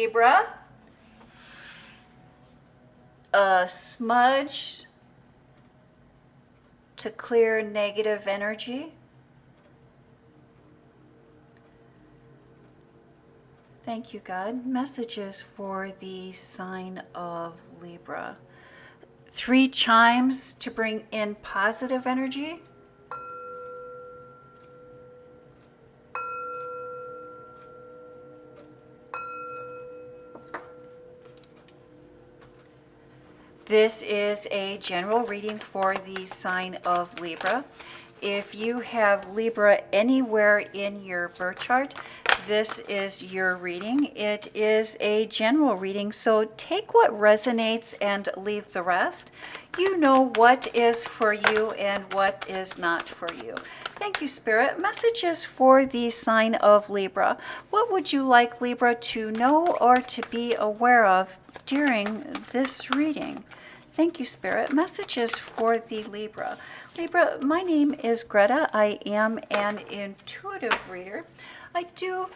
Libra. A smudge to clear negative energy. Thank you, God. Messages for the sign of Libra. 3 chimes to bring in positive energy. This is a general reading for the sign of Libra. If you have Libra anywhere in your birth chart, this is your reading. It is a general reading, so take what resonates and leave the rest. You know what is for you and what is not for you. Thank you, Spirit. Messages for the sign of Libra. What would you like Libra to know or to be aware of during this reading? Thank you, Spirit. Messages for the Libra. Libra, my name is Greta. I am an intuitive reader. I do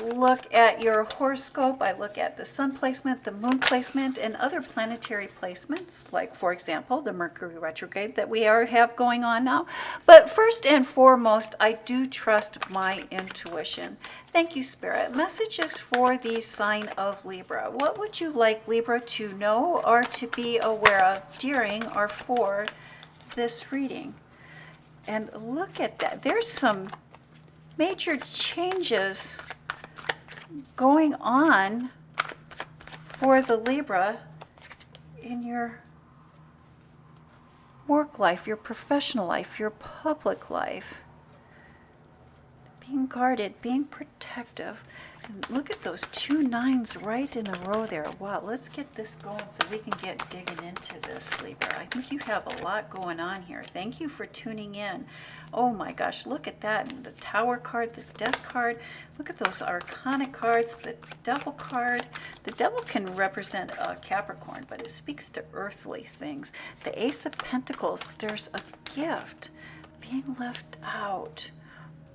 look at your horoscope. I look at the sun placement, the moon placement, and other planetary placements, like, for example, the Mercury retrograde that we have going on now. But first and foremost, I do trust my intuition. Thank you, Spirit. Messages for the sign of Libra. What would you like Libra to know or to be aware of during or for this reading? And look at that. There's some major changes going on for the Libra in your work life, your professional life, your public life. Being guarded, being protective. And look at those 2 nines right in a row there. Wow, let's get this going so we can get digging into this, Libra. I think you have a lot going on here. Thank you for tuning in. Oh my gosh, look at that. And the Tower card, the Death card. Look at those Arcana cards, the Devil card. The Devil can represent a Capricorn, but it speaks to earthly things. The Ace of Pentacles, there's a gift being left out.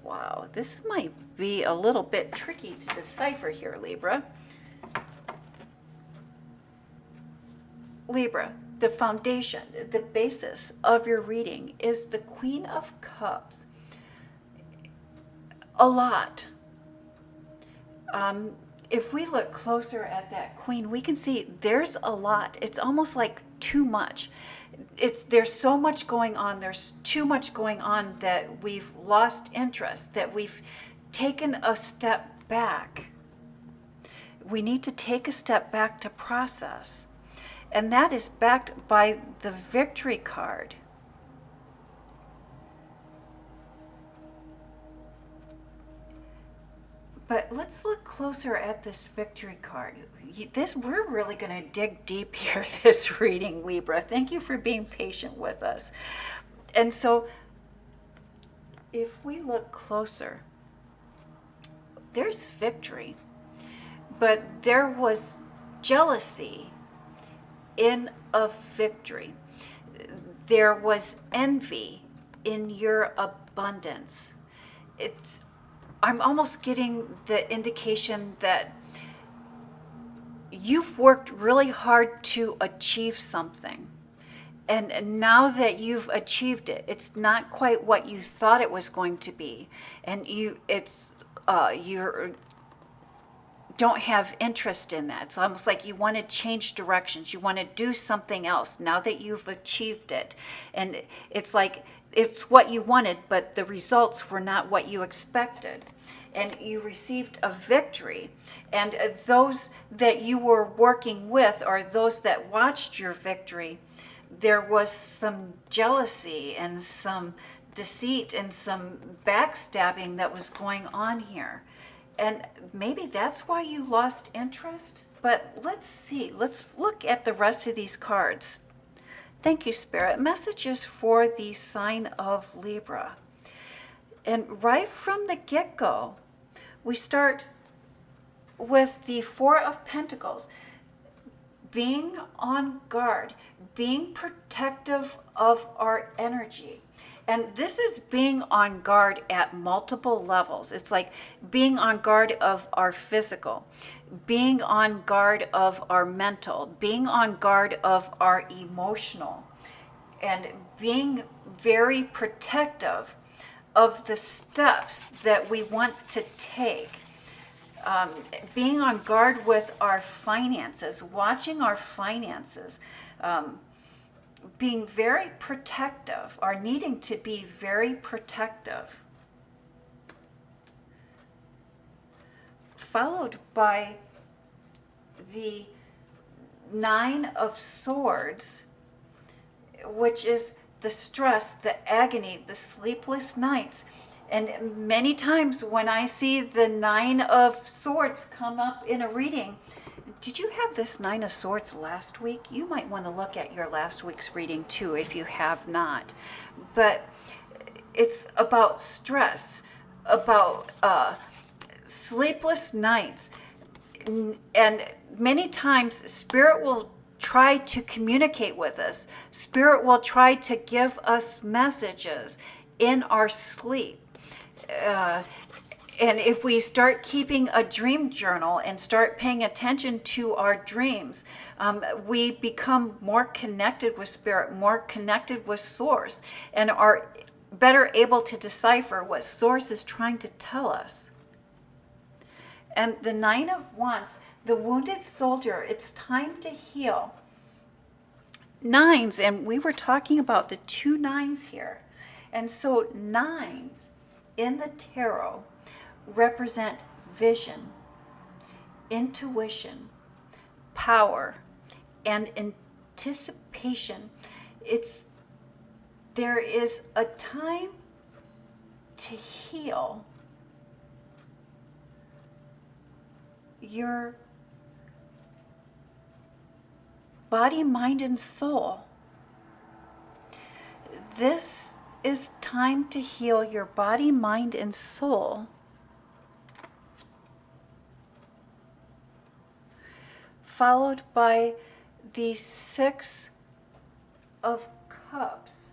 Wow, this might be a little bit tricky to decipher here, Libra. Libra, the foundation, the basis of your reading is the Queen of Cups. A lot. If we look closer at that Queen, we can see there's a lot. It's almost like too much. There's so much going on. There's too much going on that we've lost interest, that we've taken a step back. We need to take a step back to process. And that is backed by the Victory card. But let's look closer at this Victory card. We're really going to dig deep here, this reading, Libra. Thank you for being patient with us. And so, if we look closer, there's victory, but there was jealousy in a victory. There was envy in your abundance. I'm almost getting the indication that you've worked really hard to achieve something. And now that you've achieved it, it's not quite what you thought it was going to be. And you don't have interest in that. It's almost like you want to change directions. You want to do something else now that you've achieved it. And it's like it's what you wanted, but the results were not what you expected. And you received a victory. And those that you were working with, or those that watched your victory, there was some jealousy and some deceit and some backstabbing that was going on here. And maybe that's why you lost interest. But let's see. Let's look at the rest of these cards. Thank you, Spirit. Messages for the sign of Libra. And right from the get-go, we start with the Four of Pentacles. Being on guard, being protective of our energy. And this is being on guard at multiple levels. It's like being on guard of our physical, being on guard of our mental, being on guard of our emotional, and being very protective of the steps that we want to take. Being on guard with our finances, watching our finances, being very protective, or needing to be very protective. Followed by the Nine of Swords, which is the stress, the agony, the sleepless nights. And many times when I see the Nine of Swords come up in a reading, did you have this Nine of Swords last week? You might want to look at your last week's reading too if you have not. But it's about stress, about sleepless nights. And many times Spirit will try to communicate with us. Spirit will try to give us messages in our sleep. And if we start keeping a dream journal and start paying attention to our dreams, we become more connected with Spirit, more connected with Source, and are better able to decipher what Source is trying to tell us. And the Nine of Wands, the wounded soldier, it's time to heal. Nines, and we were talking about the two nines here. And so nines in the tarot represent vision, intuition, power, and anticipation. There is a time to heal your body, mind, and soul. This is time to heal your body, mind, and soul. Followed by the Six of Cups.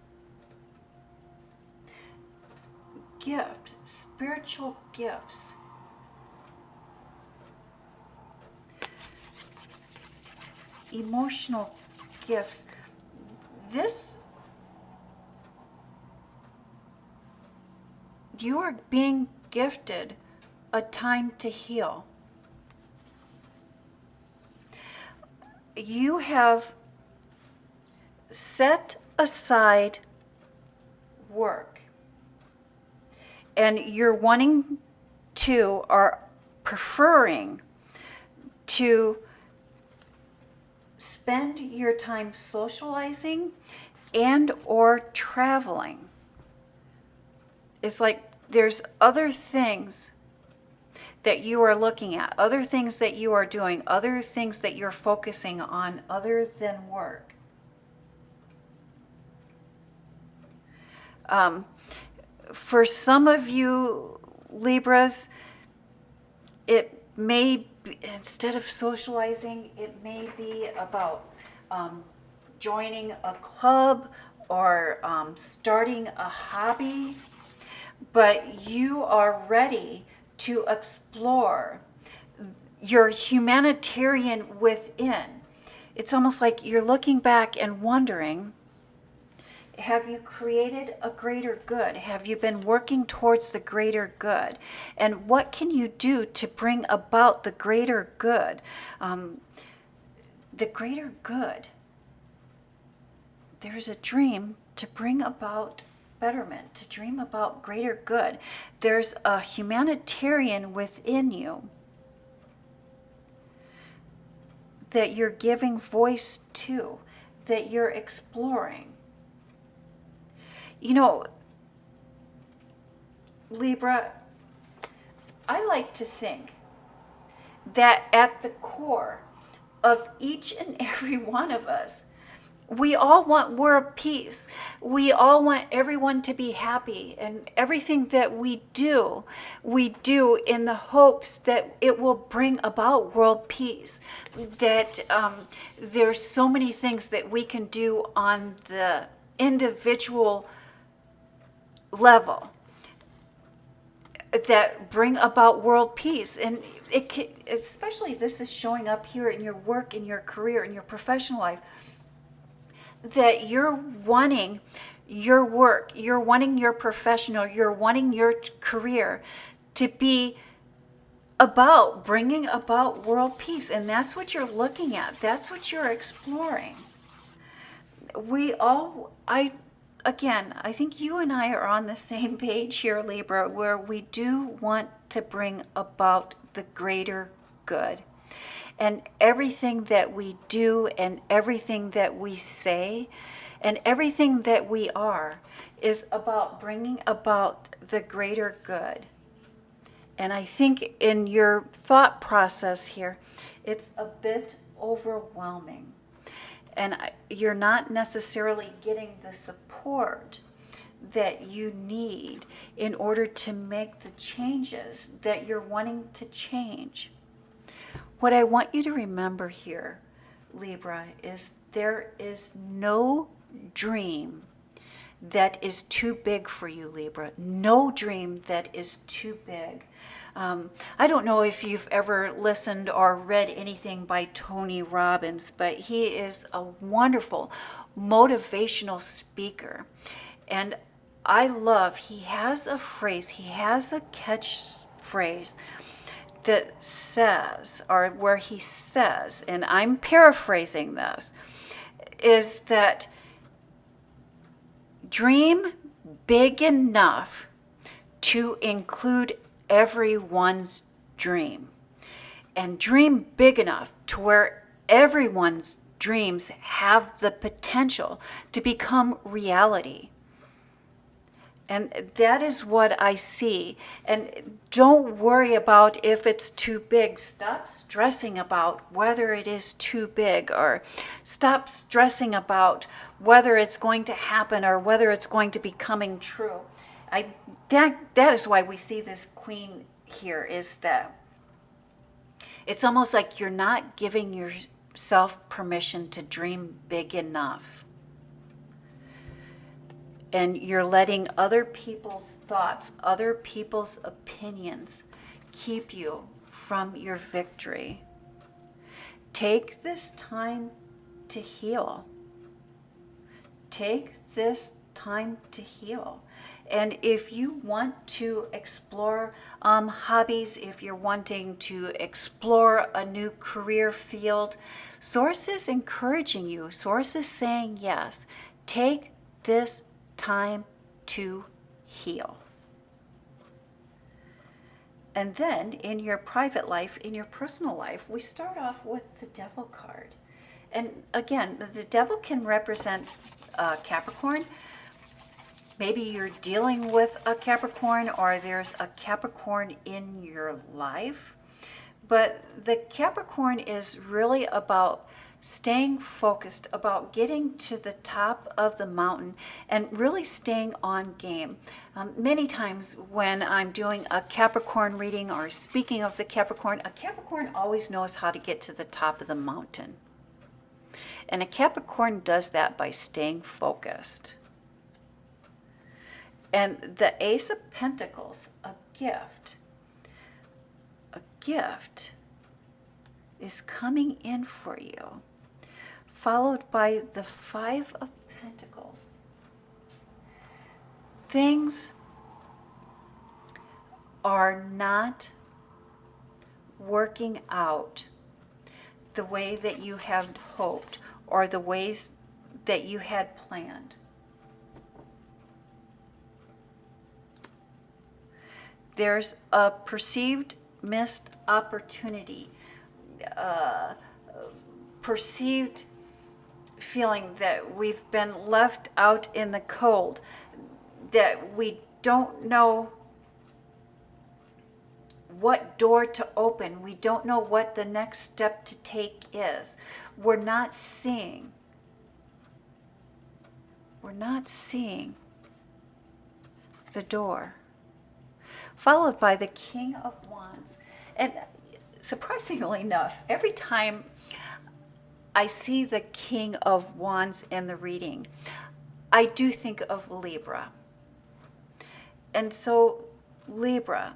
Gift, spiritual gifts. Emotional gifts. You are being gifted a time to heal. You have set aside work, and you're wanting to, or preferring to, spend your time socializing and or traveling. It's like there's other things that you are looking at, other things that you are doing, other things that you're focusing on other than work. For some of you Libras, it may be, instead of socializing, it may be about joining a club or starting a hobby, but you are ready to explore your humanitarian within. It's almost like you're looking back and wondering, have you created a greater good? Have you been working towards the greater good? And what can you do to bring about the greater good? The greater good. There's a dream to bring about betterment, to dream about greater good. There's a humanitarian within you that you're giving voice to, that you're exploring. You know, Libra, I like to think that at the core of each and every one of us, we all want world peace. We all want everyone to be happy, and everything that we do in the hopes that it will bring about world peace. That there's so many things that we can do on the individual level that bring about world peace. And it can, especially this is showing up here in your work, in your career, in your professional life, that you're wanting your work, you're wanting your professional, you're wanting your career to be about bringing about world peace. And that's what you're looking at. That's what you're exploring. I think you and I are on the same page here, Libra, where we do want to bring about the greater good. And everything that we do and everything that we say and everything that we are is about bringing about the greater good. And I think in your thought process here, it's a bit overwhelming. And you're not necessarily getting the support that you need in order to make the changes that you're wanting to change. What I want you to remember here, Libra, is there is no dream that is too big for you, Libra. No dream that is too big. I don't know if you've ever listened or read anything by Tony Robbins, but he is a wonderful motivational speaker. And he has a phrase, he has a catchphrase that says, or where he says, and I'm paraphrasing this, is that dream big enough to include everyone's dream, and dream big enough to where everyone's dreams have the potential to become reality. And that is what I see. And don't worry about if it's too big. Stop stressing about whether it is too big, or stop stressing about whether it's going to happen or whether it's going to be coming true. That is why we see this queen here, is that it's almost like you're not giving yourself permission to dream big enough. And you're letting other people's thoughts, other people's opinions keep you from your victory. Take this time to heal. Take this time to heal. And if you want to explore hobbies, if you're wanting to explore a new career field, Source is encouraging you. Source is saying yes. Take this time to heal. And then in your private life, in your personal life, we start off with the Devil card. And again, the Devil can represent Capricorn. Maybe you're dealing with a Capricorn, or there's a Capricorn in your life. But the Capricorn is really about staying focused, about getting to the top of the mountain and really staying on game. Many times when I'm doing a Capricorn reading or speaking of the Capricorn, a Capricorn always knows how to get to the top of the mountain. And a Capricorn does that by staying focused. And the Ace of Pentacles, a gift is coming in for you, followed by the Five of Pentacles. Things are not working out the way that you had hoped or the ways that you had planned. There's a perceived missed opportunity, perceived feeling that we've been left out in the cold, that we don't know what door to open. We don't know what the next step to take is. We're not seeing the door. Followed by the King of Wands. And surprisingly enough, every time I see the King of Wands in the reading, I do think of Libra. And so, Libra,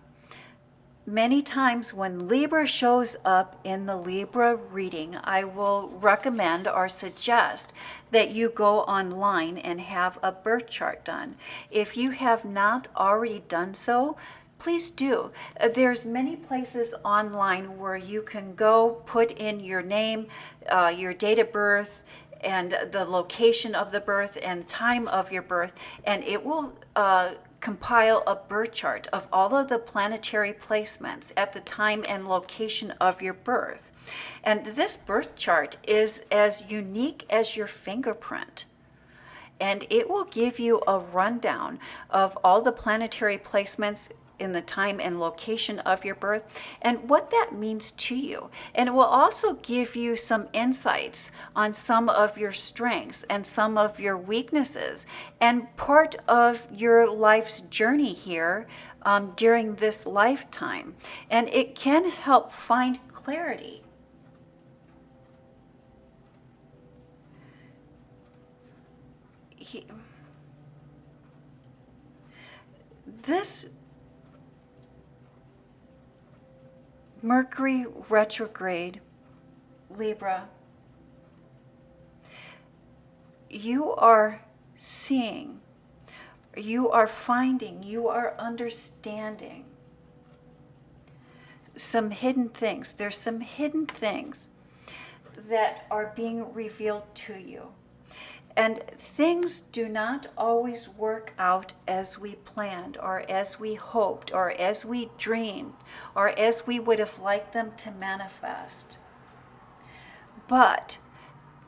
many times when Libra shows up in the Libra reading, I will recommend or suggest that you go online and have a birth chart done. If you have not already done so, please do. There's many places online where you can go put in your name, your date of birth, and the location of the birth and time of your birth, and it will compile a birth chart of all of the planetary placements at the time and location of your birth. And this birth chart is as unique as your fingerprint. And it will give you a rundown of all the planetary placements in the time and location of your birth and what that means to you. And it will also give you some insights on some of your strengths and some of your weaknesses and part of your life's journey here during this lifetime. And it can help find clarity. This Mercury retrograde, Libra, you are seeing, you are finding, you are understanding some hidden things. There's some hidden things that are being revealed to you. And things do not always work out as we planned or as we hoped or as we dreamed or as we would have liked them to manifest. But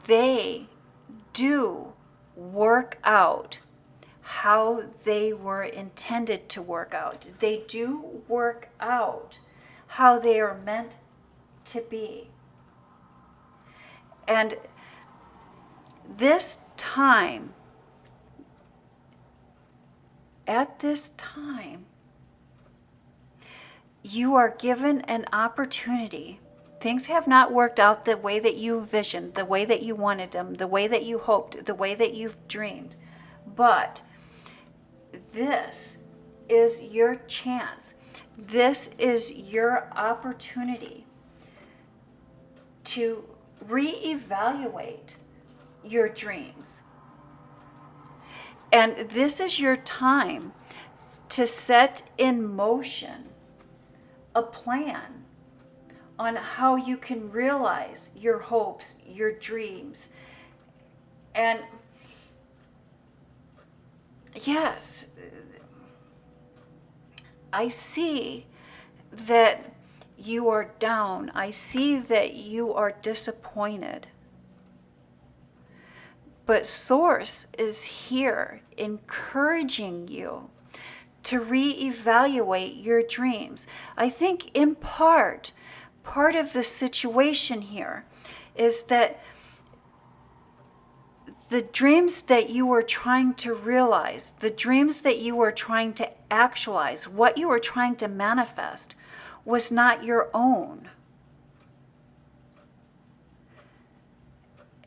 they do work out how they were intended to work out. They do work out how they are meant to be. And this time, at this time, you are given an opportunity. Things have not worked out the way that you envisioned, the way that you wanted them, the way that you hoped, the way that you've dreamed. But this is your chance. This is your opportunity to reevaluate your dreams. And this is your time to set in motion a plan on how you can realize your hopes, your dreams. And yes, I see that you are down. I see that you are disappointed. But Source is here encouraging you to reevaluate your dreams. I think in part of the situation here is that the dreams that you were trying to realize, the dreams that you were trying to actualize, what you were trying to manifest was not your own.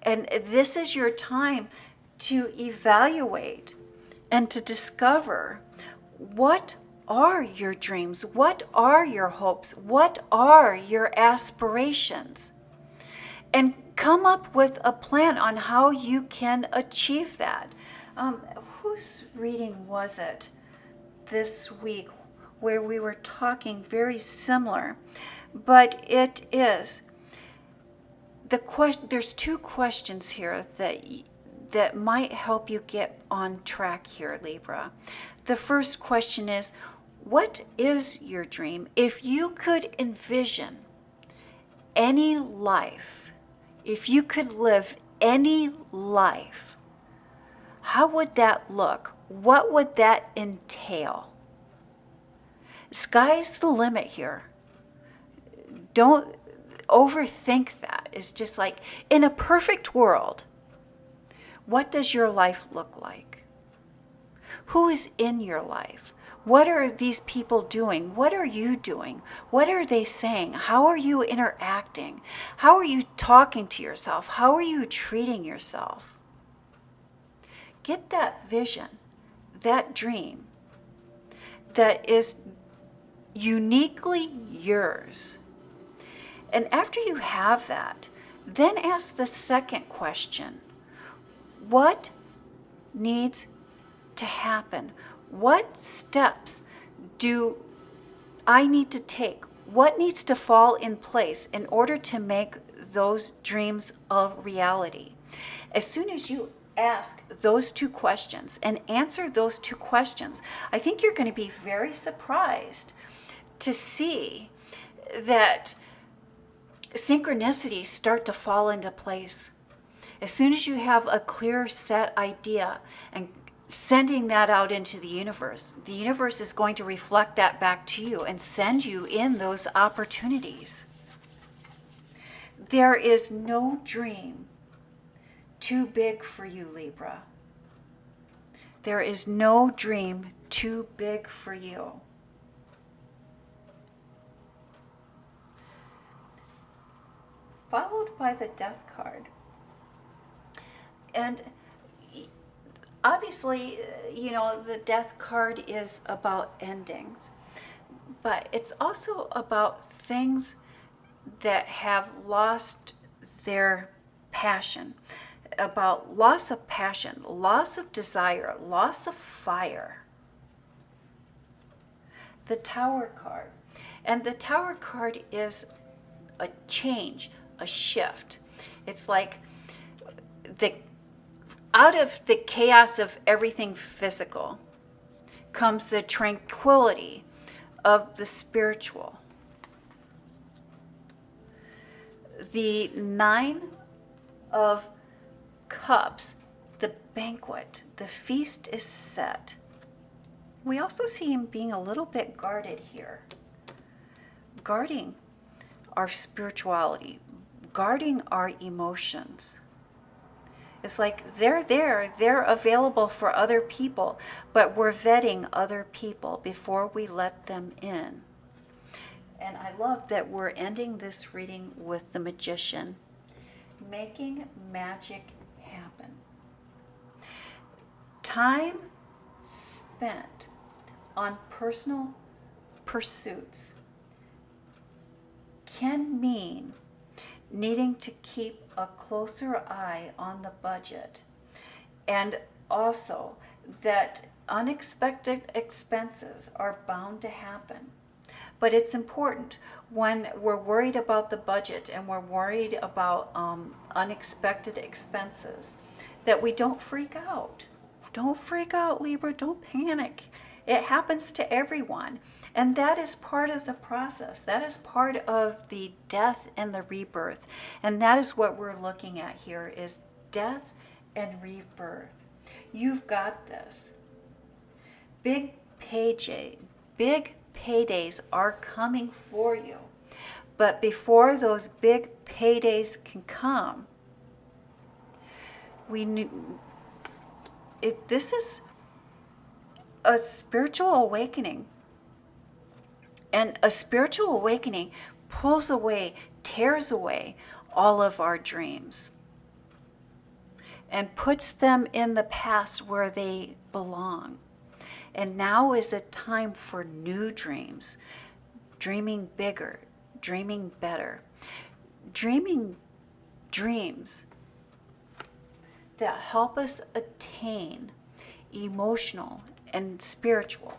And this is your time to evaluate and to discover what are your dreams, what are your hopes, what are your aspirations, and come up with a plan on how you can achieve that. Whose reading was it this week where we were talking very similar? But it is there's two questions here that might help you get on track here, Libra. The first question is, what is your dream? If you could envision any life, if you could live any life, how would that look? What would that entail? Sky's the limit here. Don't overthink that. It's just like, in a perfect world, what does your life look like? Who is in your life? What are these people doing? What are you doing? What are they saying? How are you interacting? How are you talking to yourself? How are you treating yourself? Get that vision, that dream, that is uniquely yours. And after you have that, then ask the second question. What needs to happen? What steps do I need to take? What needs to fall in place in order to make those dreams a reality? As soon as you ask those two questions and answer those two questions, I think you're going to be very surprised to see that synchronicities start to fall into place. As soon as you have a clear set idea and sending that out into the universe is going to reflect that back to you and send you in those opportunities. There is no dream too big for you, Libra. There is no dream too big for you. Followed by the Death card. And obviously, the Death card is about endings, but it's also about things that have lost their passion, about loss of passion, loss of desire, loss of fire. The Tower card. And the Tower card is a change, a shift. It's like out of the chaos of everything physical comes the tranquility of the spiritual. The Nine of Cups, the banquet, the feast is set. We also see him being a little bit guarded here, guarding our spirituality, guarding our emotions. It's like they're available for other people, but we're vetting other people before we let them in. And I love that we're ending this reading with the Magician, making magic happen. Time spent on personal pursuits can mean needing to keep a closer eye on the budget, and also that unexpected expenses are bound to happen. But it's important when we're worried about the budget and we're worried about unexpected expenses that we don't freak out. Don't freak out, Libra. Don't panic. It happens to everyone. And that is part of the process. That is part of the death and the rebirth. And that is what we're looking at here is death and rebirth. You've got this. Big paydays are coming for you. But before those big paydays can come, this is a spiritual awakening. And a spiritual awakening pulls away, tears away all of our dreams and puts them in the past where they belong. And now is a time for new dreams, dreaming bigger, dreaming better, dreaming dreams that help us attain emotional and spiritual